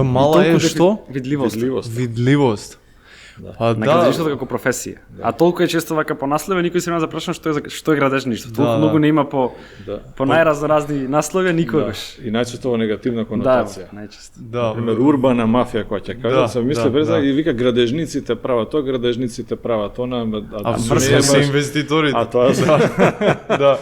Мала е што? Видливост. Па на градежништвото како професија. А толку е често вака по наслови, никој се не запрашува што е градежништво. Толку многу не има по најразноразни наслови никогаш. И најчесто негативна конотација. Да, најчесто. Например, урбана мафија која ќе кажат, се мисле брза и вика градежниците прават тоа, градежниците прават она, а се инвеститорите. А тоа да.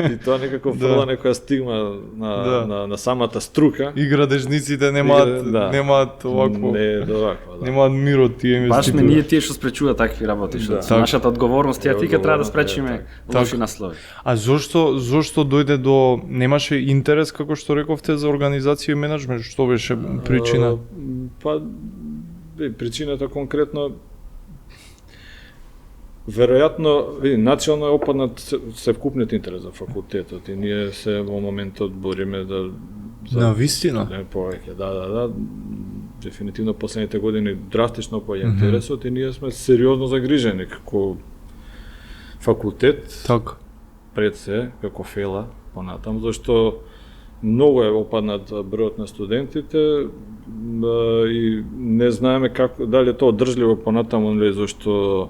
И тоа некако фрла некоја стигма на самата струка. И градежниците немаат овакво. Не, довакво, да. Немаат мир од тие инвеститори. Баш сме ние тие што спречува такви работи, што нашата одговорност ја вика треба да спречиме лоши наслови. А зошто дојде до немаше интерес како што рековте за организација и менеджмент, што беше причина? Па причината конкретно веројатно, национално е опаднат севкупниот интерес за факултетот и ние се во моментот бориме да на вистина повеќе, да. Дефинитивно последните години драстично појаѓа интересот и ние сме сериозно загрижени како факултет. Така. Пред се, како фела понатаму, зашто многу е опаднат бројот на студентите и не знаеме како дали е тоа одржливо понатаму, зашто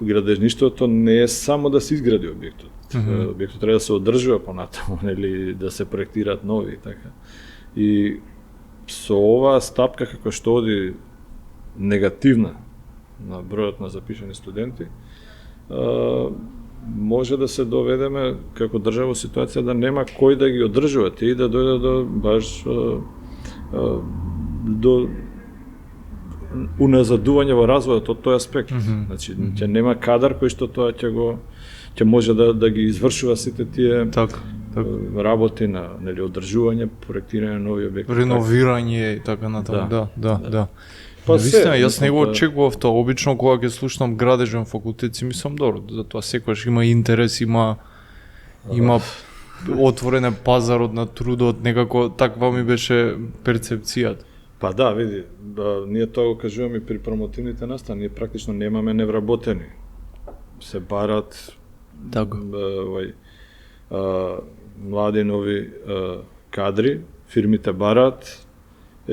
градежништвото не е само да се изгради објектот. Објектот треба да се одржува понатаму, нели да се проектираат нови и така. И со оваа стапка како што оди негативна на бројот на запишани студенти, може да се доведеме како држава ситуација да нема кој да ги одржува и да дојде до баш до уназадување во развојот од тој аспект. Значи, ќе нема кадар кој што тоа ќе може да ги извршува сите тие работи на нели одржување, проектирање на нови објекти, реновирање и така натаму. Да. Па вистина, јас не го очекував тоа. Обично кога ќе слушнам градежен факултет си мислам добро, затоа секогаш има интерес, има отворен пазарот на трудот, некако таква ми беше перцепцијата. Па да, види, ние тоа го кажуваме и при промотивните настани, ние практично немаме невработени. Се барат млади нови кадри, фирмите барат.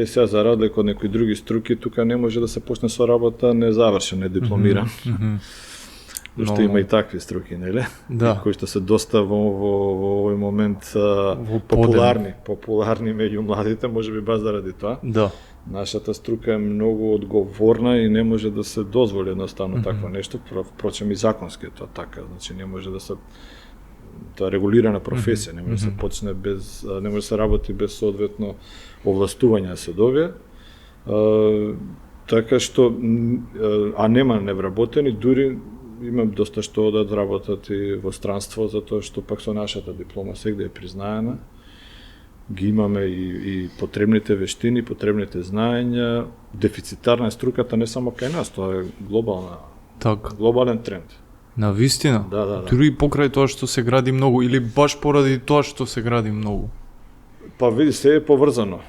Сега за разлика од некои други струки, тука не може да се почне со работа незавршен, недипломиран. Зашто има и такви струки, нели? Да. Кои што се доста во овој момент популарни меѓу младите, можеби баш заради тоа. Да. Нашата струка е многу одговорна и не може да се дозволи едноставно такво нешто, впрочем и законски е тоа така, значи не може да се тоа регулирана професија, не може да се почне без, не може да се работи без соодветно овластување да се добие. Така што нема невработени, дури имам доста што да работат и во странство, затоа што пак со нашата диплома сегде е признаена. Ги имаме и потребните вештини, потребните знаења. Дефицитарна е струката не само кај нас, тоа е глобален тренд. На вистина? Да. Дури покрај тоа што се гради многу или баш поради тоа што се гради многу? Па види, се е поврзано.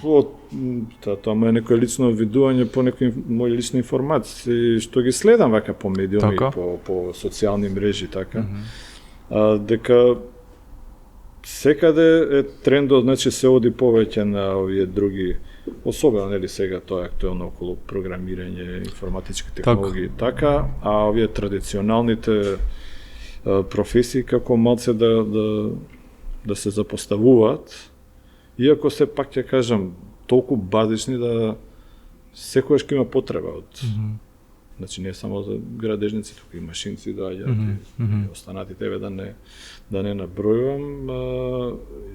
Тоа ме е некој лично видување по некои мои лични информации, што ги следам вака по медиуми, по социјални мрежи, така. Дека секаде е трендот, значи се оди повеќе на овие други, особено нели сега тоа е актуелно околу програмирање, информатички технологии, така, а овие традиционалните професии како малце да се запоставуваат. Иако се пак ќе кажам толку базични да секојаш ќе има потреба од значи не само за градежници, тука и машинци доаѓаат и останатите еве да не набројувам,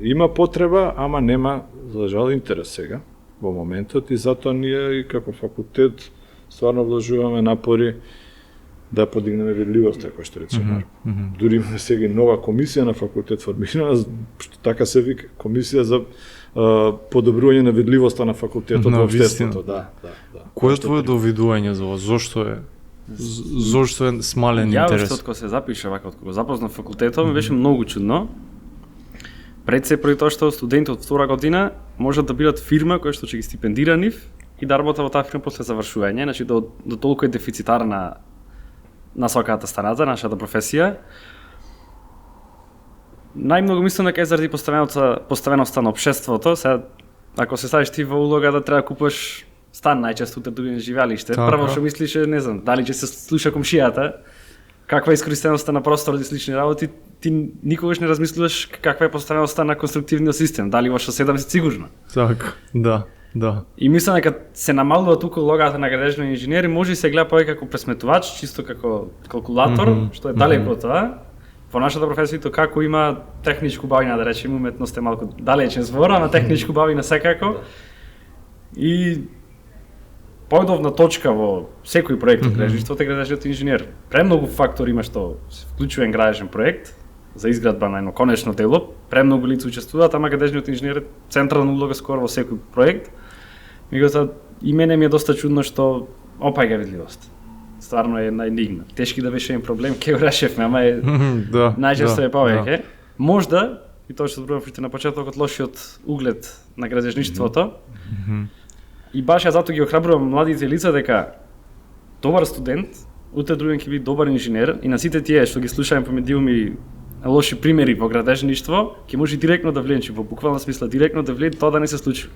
има потреба, ама нема за жал интерес сега во моментот и затоа ние и како факултет стварно вложуваме напори да подигнеме видливоста, кој што рече Марко. Дури има сега нова комисија на факултет формирана, што така се вика, комисија за подобрување на видливоста на факултетот во општеството. Да. Кој е твоето видување за ова? Зошто е смален интерес? Јавот кога се запиша вака, кога запознав факултетот, ми беше многу чудно. Пред се први тоа што студенти од втора година можат да бидат фирма која што ќе ги стипендира нив и да работат во таа фирма после завршување, значи до толку е дефицитарна насоката страната, нашата професија. Најмногу мислам дека е заради поставеноста на општеството, сега ако се ставиш ти во улога да треба да купуваш стан најчесто утре живеалиште, Така. прво што мислиш е, не знам, дали ќе се слуша комшијата, каква е искористеноста на простор или слични работи, ти никогаш не размислуваш каква е поставеността на конструктивниот систем, дали во шоседа си сигурно. Така, да. И мислам дека се намалува туку улогата на градежни инженери, може и се гледа повеќе како пресметувач, чисто како калкулатор, што е далеко од тоа. Во нашата професија тоа како има техничку бавина, да речеме, уметност е малку далечен збор, ама техничку бавина секако. И појдовна точка во секој проект од градежништвото е градежниот инженер. Премногу фактори има што се вклучува градежен проект за изградба на едно конечно дело, премногу лица учествуваат, ама градежниот инженер е централна улога скоро во секој проект. Меѓутоа, и мене ми е доста чудно што опаѓа видливост. Стварно е една енигма. Тешки да беше еден проблем, ќе го решевме, ама е најчесто е повеќе. Можда, и тоа што зборувавте на почетокот, лошиот углед на градежништвото. И баш ја затоа ги охрабрувам младите лица дека добар студент, утре другиот ќе биде добар инженер и на сите тие што ги слушаме по медиуми лоши примери во градежништво, ќе може директно да влијачи, во буквална смисла директно да влијае тоа да не се случи.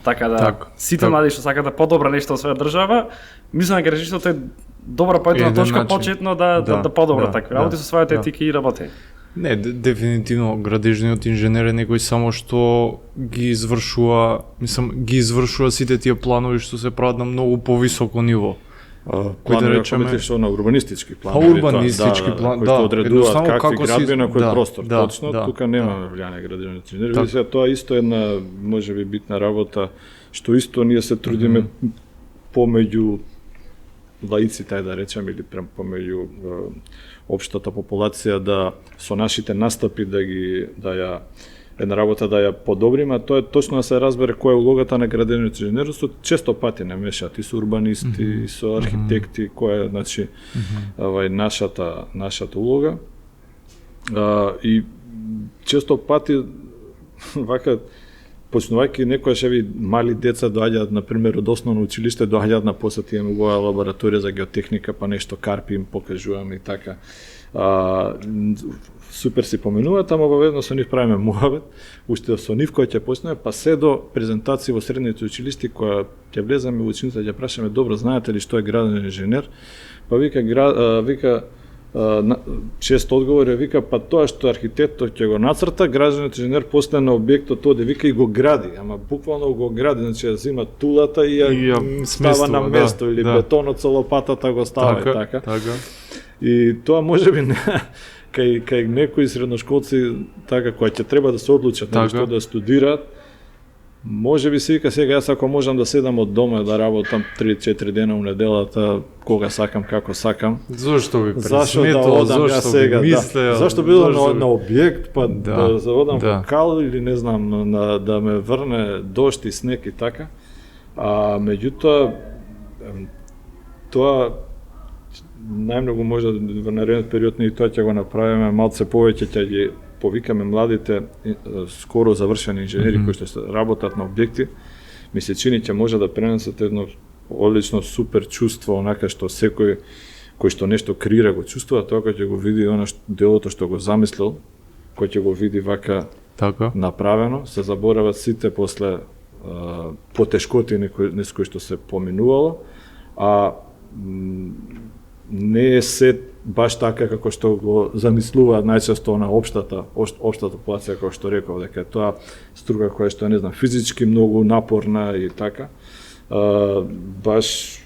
Така да сите млади што сакаат да подобра нешто во своја држава, мислам дека градежништвото е добра поетна точка почетно да подобра такви работи со својата етика и работење. Не, дефинитивно градежниот инженер е некој само што ги извршува сите тие планови што се прават на многу повисоко ниво. Кој да речеме што на урбанистички планови, кои одредуваат какви градби на кој простор. Точно, тука немаме влијание градежниот инженер. Видите, тоа исто е една можеби битна работа што исто ние се трудиме помеѓу лаиците, да речеме, или помеѓу општата популација да со нашите настапи да ја една работа да ја подобриме, тоа е точно да се разбере која е улогата на градежниот инженер, што често пати не мешаат и со урбанисти, и со архитекти, која е значи нашата улога. И често пати вака почнувајќи некојаш мали деца доаѓаат на пример од основно училиште, доаѓаат на посети, имаме во лабораторија за геотехника, па нешто карпи им покажуваме и така. Супер си поменуваат, ама обаведно со нив правиме муабет, уште со нив кој ќе почнеме, па се до презентации во средните училишти која ќе влеземе во учениците ќе прашаме добро знаете ли што е граден инженер, па вика чест одговор е вика па тоа што архитектот ќе го нацрта, градежниот инженер после на објектот оде вика и го гради, ама буквално го гради, значи ја зима тулата и ја става на место или бетонот со лопатата го става и така. И тоа можеби не кај некои средношколци така кои ќе треба да се одлучат што да студираат, можеби се вика сега јас ако можам да седам од дома да работам 3-4 дена у неделата кога сакам како сакам. Зошто би пресметал, зошто сега мислеа? Зошто бидам на објект па да заводам во кал или не знам да ме врне дожд и снег и така. А меѓутоа тоа најмногу може во наредниот период и тоа ќе го направиме малце повеќе, ќе ги повикаме младите скоро завршени инженери кои што работат на објекти. Ми се чини ќе може да пренесат едно одлично супер чувство, онака што секој кој што нешто креира го чувствува, тоа кога ќе го види она делото што го замислил, кој ќе го види вака направено, се заборават сите после потешкоти низ кои што се поминувало, а не е се баш така како што го замислуваат најчесто на општата популација, како што реков, дека тоа струка која што не знам физички многу напорна и така. Баш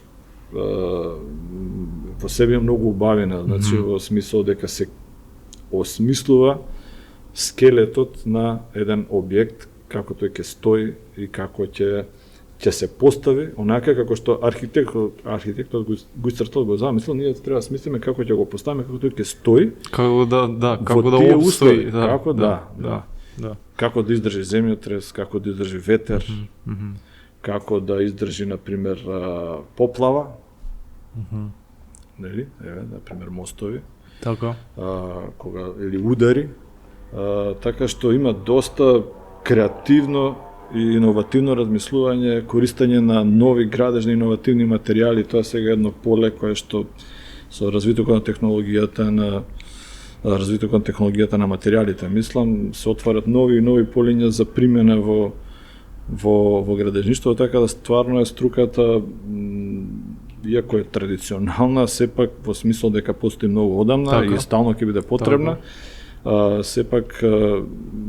во себе многу убавена, значи во смисол дека се осмислува скелетот на еден објект, како тој ќе стои и како ќе се постави, онака како што архитектот го цртал, го замислил, ние треба да смислиме како ќе го поставиме, како тој ќе стои. Како да обстои, како да издржи земјотрес, како да издржи ветер, како да издржи на пример поплава. Нели? Еве, на пример мостови. Така. Кога или удари. Така што има доста креативно и иновативно размислување, користење на нови градежни иновативни материјали, тоа сега едно поле кое што со развитокот на технологијата на материјалите, мислам, се отварат нови и нови полиња за примена во во градежништво, така да стварно е струката иако е традиционална, сепак во смисол дека постои многу одамна Така. и стално ќе биде потребна, сепак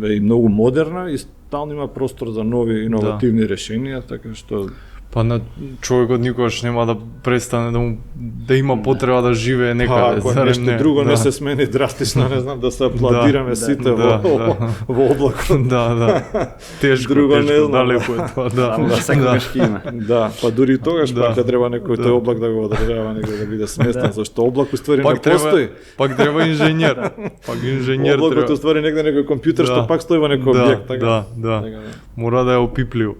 е и многу модерна и стално има простор за нови иновативни решенија, така што Па на човекот никогаш нема да престане да има потреба да живее некаде. ако зарем нешто не? друго Да. не се смени драстично, не знам, да се аплодираме сите да. во облакот. Да. Тешко, Друго не тешко, знам, далеко е тоа, да. Ама секогаш ќе има. Да, па дури и тогаш Да. пак ќе треба некој тој облак да го одржава, некој да биде сместен, зашто облак уствари не Пак треба, постои. пак треба инженер. Пак инженер Облакот треба. уствари негде некој компјутер што Да. пак стои во некој објект, така. Да. Така да. Мора да е опипливо.